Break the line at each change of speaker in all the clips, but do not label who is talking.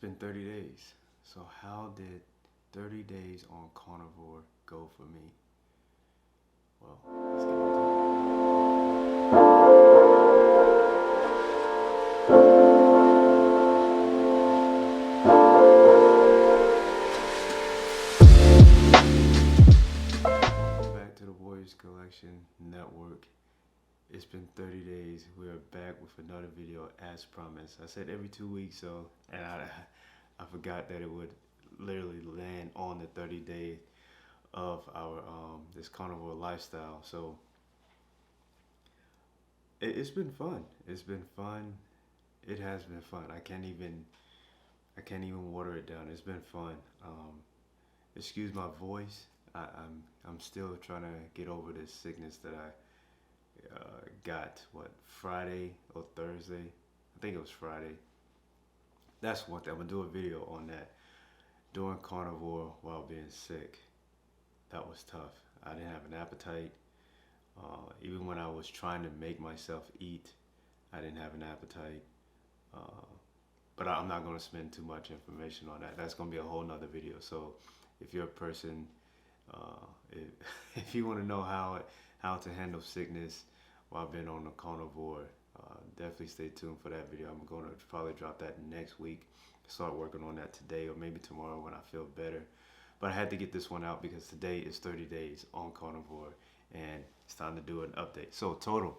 been 30 days. So how did 30 days on Carnivore go for me? Well, let's get into it. Welcome back to the Warriors Collection Network. It's been 30 days. We are back with another video as promised. I said every 2 weeks, and I forgot that it would literally land on the 30-day of our this carnivore lifestyle. So it's been fun. It's been fun. It has been fun. I can't even water it down. It's been fun. Excuse my voice. I'm still trying to get over this sickness that I got Friday or Thursday. I think it was Friday. That's one thing. I'm gonna do a video on that. Doing carnivore while being sick. That was tough. I didn't have an appetite. Even when I was trying to make myself eat, I didn't have an appetite. Uh, but I'm not going to spend too much information on that. That's going to be a whole nother video. So if you're a person, if, if you want to know how to handle sickness while being on the carnivore, definitely stay tuned for that video. I'm going to probably drop that next week. Start working on that today or maybe tomorrow when I feel better. But I had to get this one out because today is 30 days on carnivore and it's time to do an update. So total.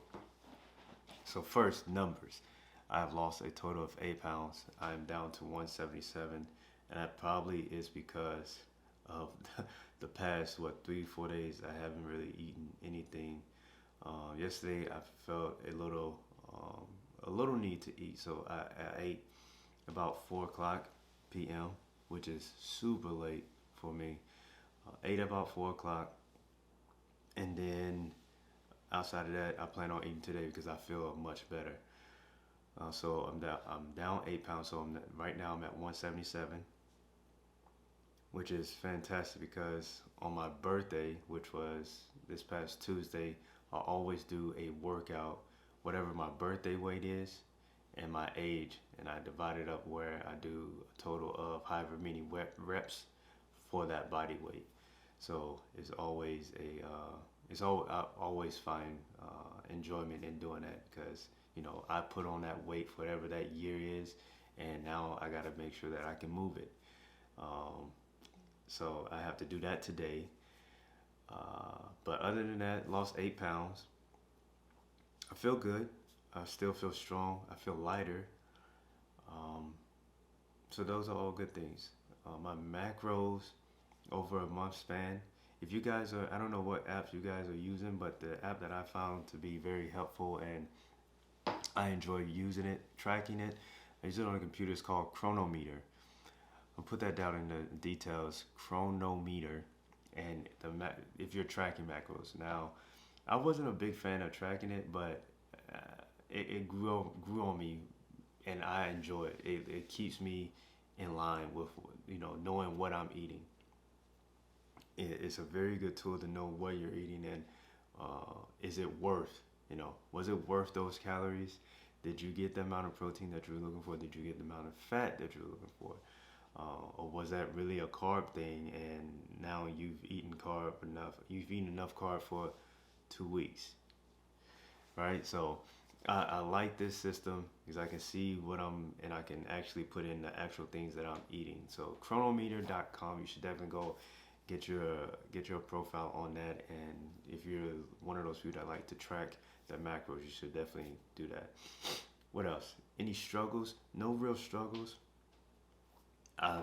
So first, numbers. I have lost a total of 8 pounds. I'm down to 177, and that probably is because of the past 3-4 days I haven't really eaten anything. Yesterday I felt a little need to eat, so I ate about 4 o'clock p.m., which is super late for me. Ate about 4 o'clock, and then outside of that, I plan on eating today because I feel much better. So I'm down 8 pounds. So right now I'm at 177, which is fantastic because on my birthday, which was this past Tuesday, I always do a workout, whatever my birthday weight is, and my age, and I divide it up where I do a total of however many reps for that body weight. So it's always I always find enjoyment in doing that because I put on that weight for whatever that year is, and now I got to make sure that I can move it. So I have to do that today. But other than that, lost 8 pounds. I feel good. I still feel strong. I feel lighter. So those are all good things. My macros over a month span. If you guys I don't know what apps you guys are using, but the app that I found to be very helpful and I enjoy using it, tracking it. I use it on a computer. It's called Chronometer. I'll put that down in the details. Chronometer, and if you're tracking macros. Now, I wasn't a big fan of tracking it, but it grew on me, and I enjoy it. It keeps me in line with knowing what I'm eating. It's a very good tool to know what you're eating and is it worth, was it worth those calories? Did you get the amount of protein that you were looking for? Did you get the amount of fat that you were looking for? Or was that really a carb thing and now you've eaten enough carb for 2 weeks, right? So I like this system because I can see and I can actually put in the actual things that I'm eating. So chronometer.com, you should definitely go get your profile on that, and if you're one of those people that like to track the macros, you should definitely do that. What else? Any struggles? No real struggles. I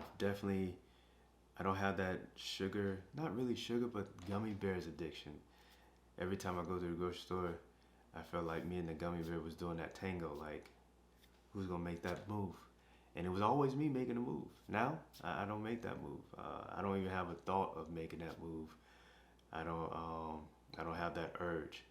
don't have that sugar, not really sugar, but gummy bears addiction. Every time I go to the grocery store, I felt like me and the gummy bear was doing that tango, like who's gonna make that move? And it was always me making the move. Now, I don't make that move. I don't even have a thought of making that move. I don't have that urge.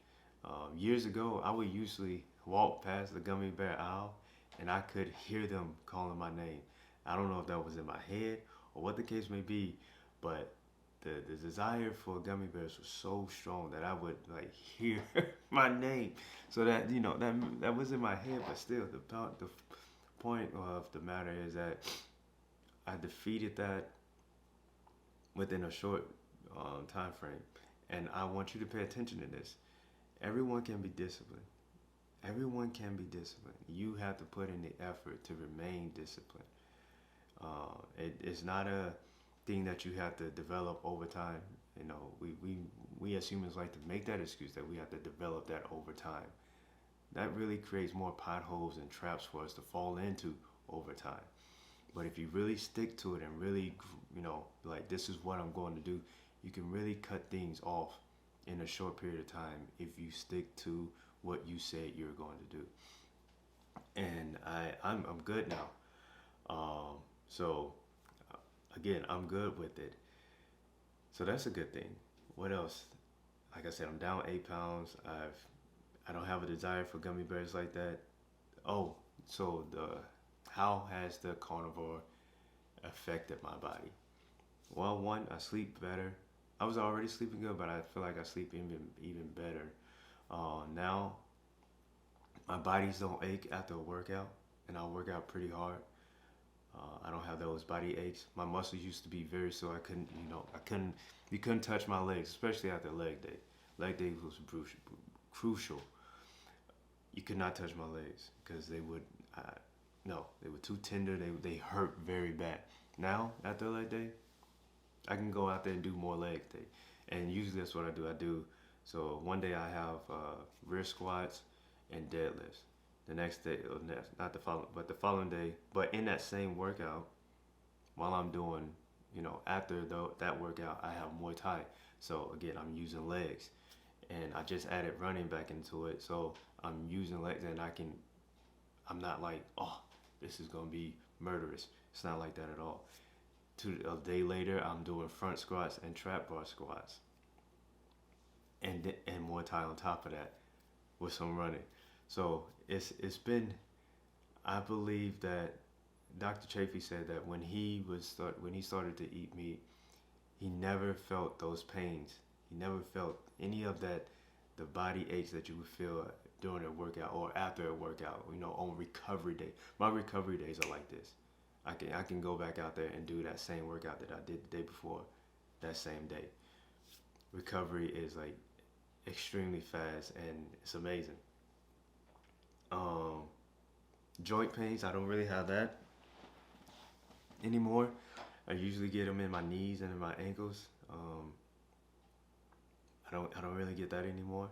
Years ago, I would usually walk past the gummy bear aisle, and I could hear them calling my name. I don't know if that was in my head or what the case may be, but the desire for gummy bears was so strong that I would like hear my name. So that that was in my head, but still, the point of the matter is that I defeated that within a short time frame. And I want you to pay attention to this. Everyone can be disciplined. Everyone can be disciplined. You have to put in the effort to remain disciplined. It's not a thing that you have to develop over time. You know, we as humans like to make that excuse that we have to develop that over time. That really creates more potholes and traps for us to fall into over time. But if you really stick to it and really, like this is what I'm going to do, you can really cut things off in a short period of time if you stick to what you said you're going to do. And I'm good now. So again, I'm good with it. So that's a good thing. What else? Like I said, I'm down 8 pounds. I don't have a desire for gummy bears like that. Oh, so the how has the carnivore affected my body? Well, one, I sleep better. I was already sleeping good, but I feel like I sleep even better. Now my bodies don't ache after a workout, and I work out pretty hard. I don't have those body aches. My muscles used to be very sore. You couldn't touch my legs, especially after leg day. Leg day was crucial. You could not touch my legs because they would, no, they were too tender. They hurt very bad. Now after leg day, I can go out there and do more leg day, and usually that's what I do. So one day I have rear squats and deadlifts. The next day, or not the following, but the following day. But in that same workout, while I'm doing, after that workout, I have Muay Thai. So again, I'm using legs, and I just added running back into it. So I'm using legs, and I'm not like, oh, this is gonna be murderous. It's not like that at all. A day later, I'm doing front squats and trap bar squats, and Muay Thai on top of that, with some running. So it's been. I believe that Dr. Chafee said that when he started to eat meat, he never felt those pains. He never felt any of that, the body aches that you would feel during a workout or after a workout. On recovery day. My recovery days are like this. I can go back out there and do that same workout that I did the day before, that same day. Recovery is like extremely fast and it's amazing. Um, Joint pains, I don't really have that anymore. I usually get them in my knees and in my ankles. I don't really get that anymore.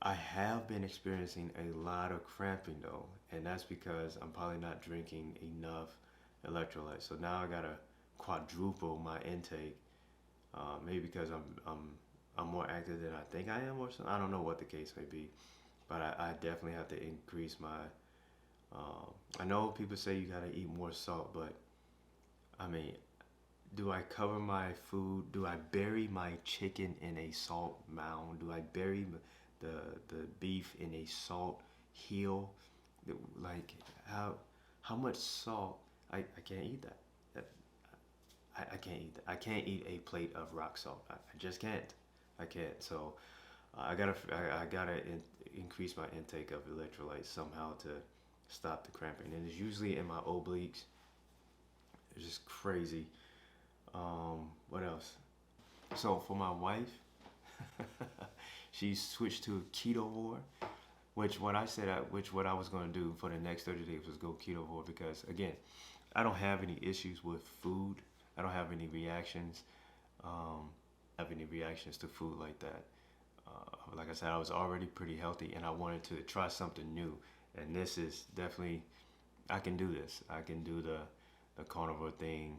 I have been experiencing a lot of cramping though, and that's because I'm probably not drinking enough electrolytes. So now I gotta quadruple my intake. Maybe because I'm more active than I think I am, or something. I don't know what the case may be, but I definitely have to increase my. I know people say you gotta eat more salt, but I mean, do I cover my food? Do I bury my chicken in a salt mound? Do I bury the beef in a salt hill? Like how much salt? I can't eat that. That I can't eat that. I can't eat a plate of rock salt. I just can't. I can't. So I gotta increase my intake of electrolytes somehow to stop the cramping. And it's usually in my obliques. It's just crazy. What else? So for my wife, she switched to ketovore, which what I was going to do for the next 30 days was go ketovore because again, I don't have any issues with food. I don't have any reactions. Have any reactions to food like that. Like I said, I was already pretty healthy, and I wanted to try something new. And this is definitely, I can do this. I can do the carnivore thing,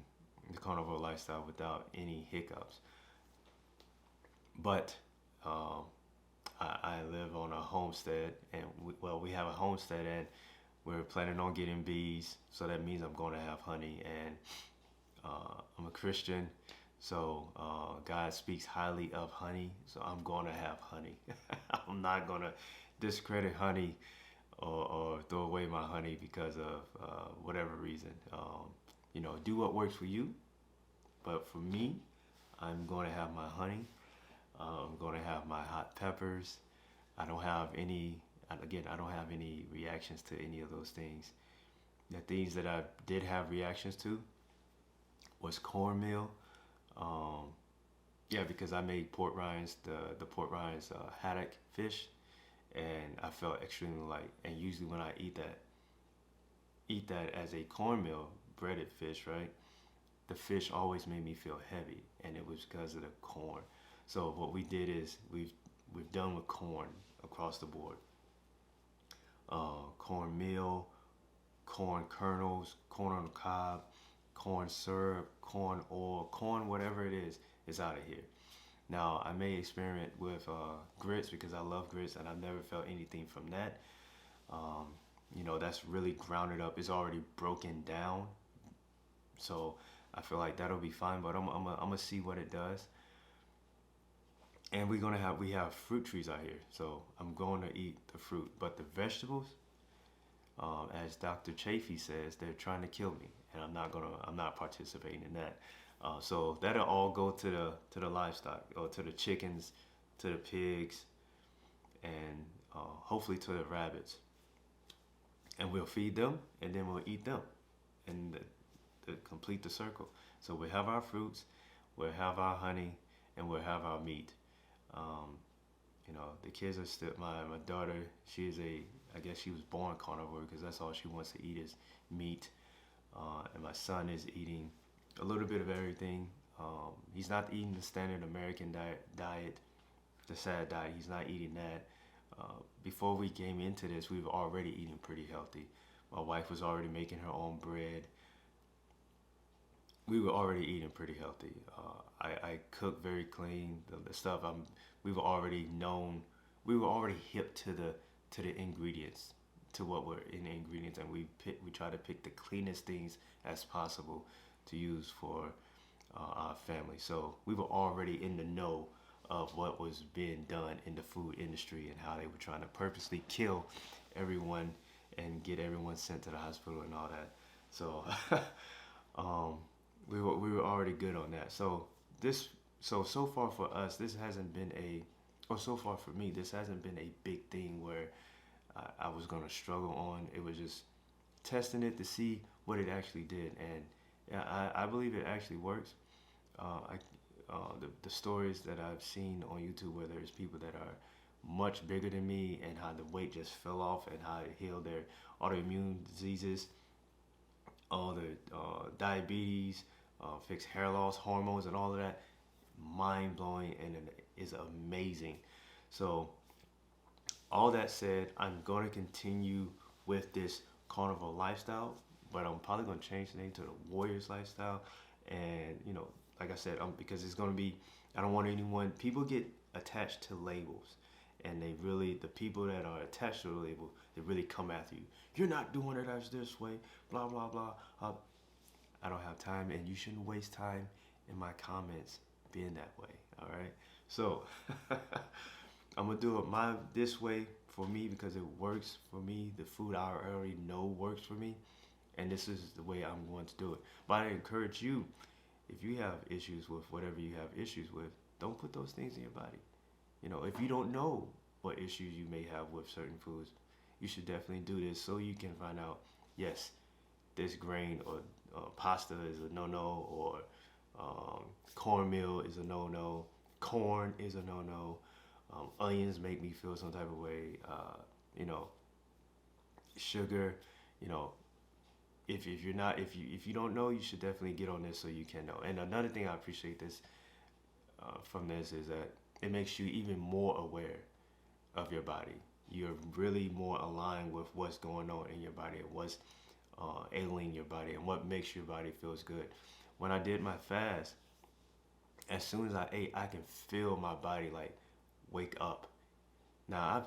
the carnivore lifestyle without any hiccups. But I live on a homestead, and we have a homestead, and we're planning on getting bees. So that means I'm going to have honey, and I'm a Christian, so God speaks highly of honey. So I'm going to have honey. I'm not going to discredit honey or throw away my honey because of whatever reason. Do what works for you. But for me, I'm going to have my honey. I'm going to have my hot peppers. I don't have any reactions to any of those things. The things that I did have reactions to was cornmeal. Um, yeah, because I made port rinds, the port rinds haddock fish, and I felt extremely light. And usually when I eat that as a cornmeal breaded fish, right? The fish always made me feel heavy, and it was because of the corn. So what we did is we've done with corn across the board. Cornmeal, corn kernels, corn on the cob, corn syrup, corn oil, corn whatever it is out of here. Now I may experiment with grits because I love grits and I've never felt anything from that. Um, that's really grounded up. It's already broken down, so I feel like that'll be fine. But I'm gonna see what it does. And we have fruit trees out here, so I'm going to eat the fruit. But the vegetables, as Dr. Chafee says, they're trying to kill me, and I'm not participating in that. So that'll all go to the livestock, or to the chickens, to the pigs, and hopefully to the rabbits. And we'll feed them, and then we'll eat them, and to complete the circle. So we have our fruits, we'll have our honey, and we'll have our meat. Um, the kids are still my daughter. She is I guess she was born carnivore because that's all she wants to eat is meat. And my son is eating a little bit of everything. He's not eating the standard American diet, the sad diet. He's not eating that. Before we came into this, we were already eating pretty healthy. My wife was already making her own bread. We were already eating pretty healthy. I cook very clean. The stuff we were already known. We were already hip to the ingredients, to what were in the ingredients, and we try to pick the cleanest things as possible to use for our family. So we were already in the know of what was being done in the food industry and how they were trying to purposely kill everyone and get everyone sent to the hospital and all that. So um, we were already good on that. So far for us, this hasn't been or so far for me, this hasn't been a big thing where I was gonna struggle on. It was just testing it to see what it actually did, and yeah, I believe it actually works. I the stories that I've seen on YouTube where there's people that are much bigger than me and how the weight just fell off and how it healed their autoimmune diseases, all the diabetes, fixed hair loss, hormones, and all of that. Mind blowing, and it is amazing. So, all that said, I'm going to continue with this carnivore lifestyle, but I'm probably going to change the name to the Warriors lifestyle. And, like I said, because it's going to be, I don't want anyone, people get attached to labels. And the people that are attached to the label, they really come after you. You're not doing it as this way, blah, blah, blah. I don't have time, and you shouldn't waste time in my comments being that way, all right? So, I'm gonna do it this way for me because it works for me. The food I already know works for me, and this is the way I'm going to do it. But I encourage you, if you have issues with whatever you have issues with, don't put those things in your body. If you don't know what issues you may have with certain foods, you should definitely do this so you can find out, yes, this grain or pasta is a no-no, or cornmeal is a no-no, corn is a no-no, onions make me feel some type of way, you know, sugar, you know, if you don't know, you should definitely get on this so you can know. And another thing I appreciate this from this is that it makes you even more aware of your body. You're really more aligned with what's going on in your body and what's ailing your body and what makes your body feels good. When I did my fast, as soon as I ate, I can feel my body like wake up. Now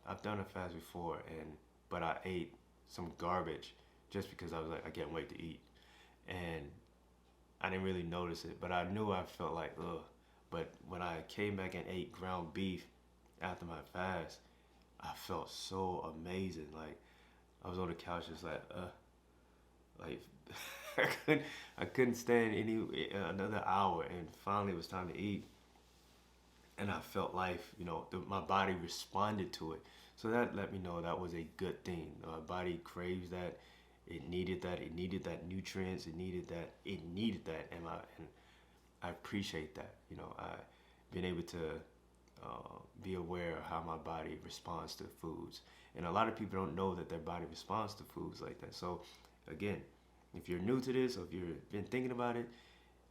I've done a fast before, but I ate some garbage just because I was like, I can't wait to eat, and I didn't really notice it, but I knew I felt like ugh. But when I came back and ate ground beef after my fast, I felt so amazing. Like I was on the couch just like I couldn't stand another hour, and finally it was time to eat, and I felt life. My body responded to it, so that let me know that was a good thing. My body craves that. It needed that. It needed that nutrients. It needed that. It needed that. And I appreciate that. You know, I've been able to be aware of how my body responds to foods. And a lot of people don't know that their body responds to foods like that. So, again, if you're new to this or if you've been thinking about it,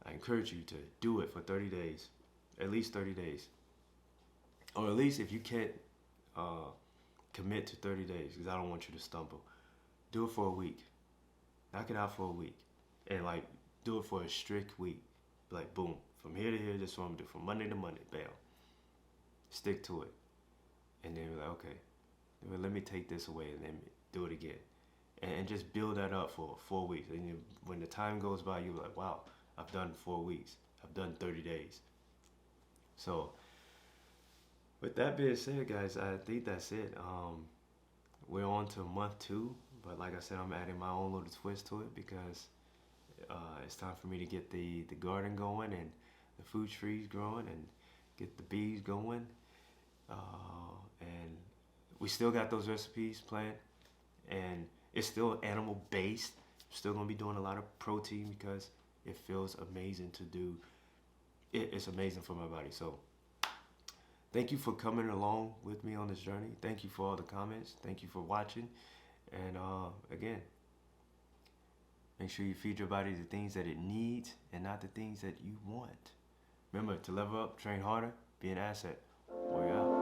I encourage you to do it for 30 days, at least 30 days. Or at least if you can't commit to 30 days, because I don't want you to stumble, do it for a week. Knock it out for a week. And like, do it for a strict week. Like, boom, from here to here, this is what I'm gonna do. From Monday to Monday, bam. Stick to it. And then we're like, okay, well, let me take this away and then do it again. And just build that up for 4 weeks. And when the time goes by, you're like, wow, I've done 4 weeks. I've done 30 days. So, with that being said, guys, I think that's it. We're on to month 2. But like I said, I'm adding my own little twist to it because it's time for me to get the garden going and the fruit trees growing and get the bees going. And we still got those recipes planned, and it's still animal based. I'm still gonna be doing a lot of protein because it feels amazing to do. It's amazing for my body. So thank you for coming along with me on this journey. Thank you for all the comments. Thank you for watching. And again, make sure you feed your body the things that it needs and not the things that you want. Remember, to level up, train harder, be an asset. Warrior out.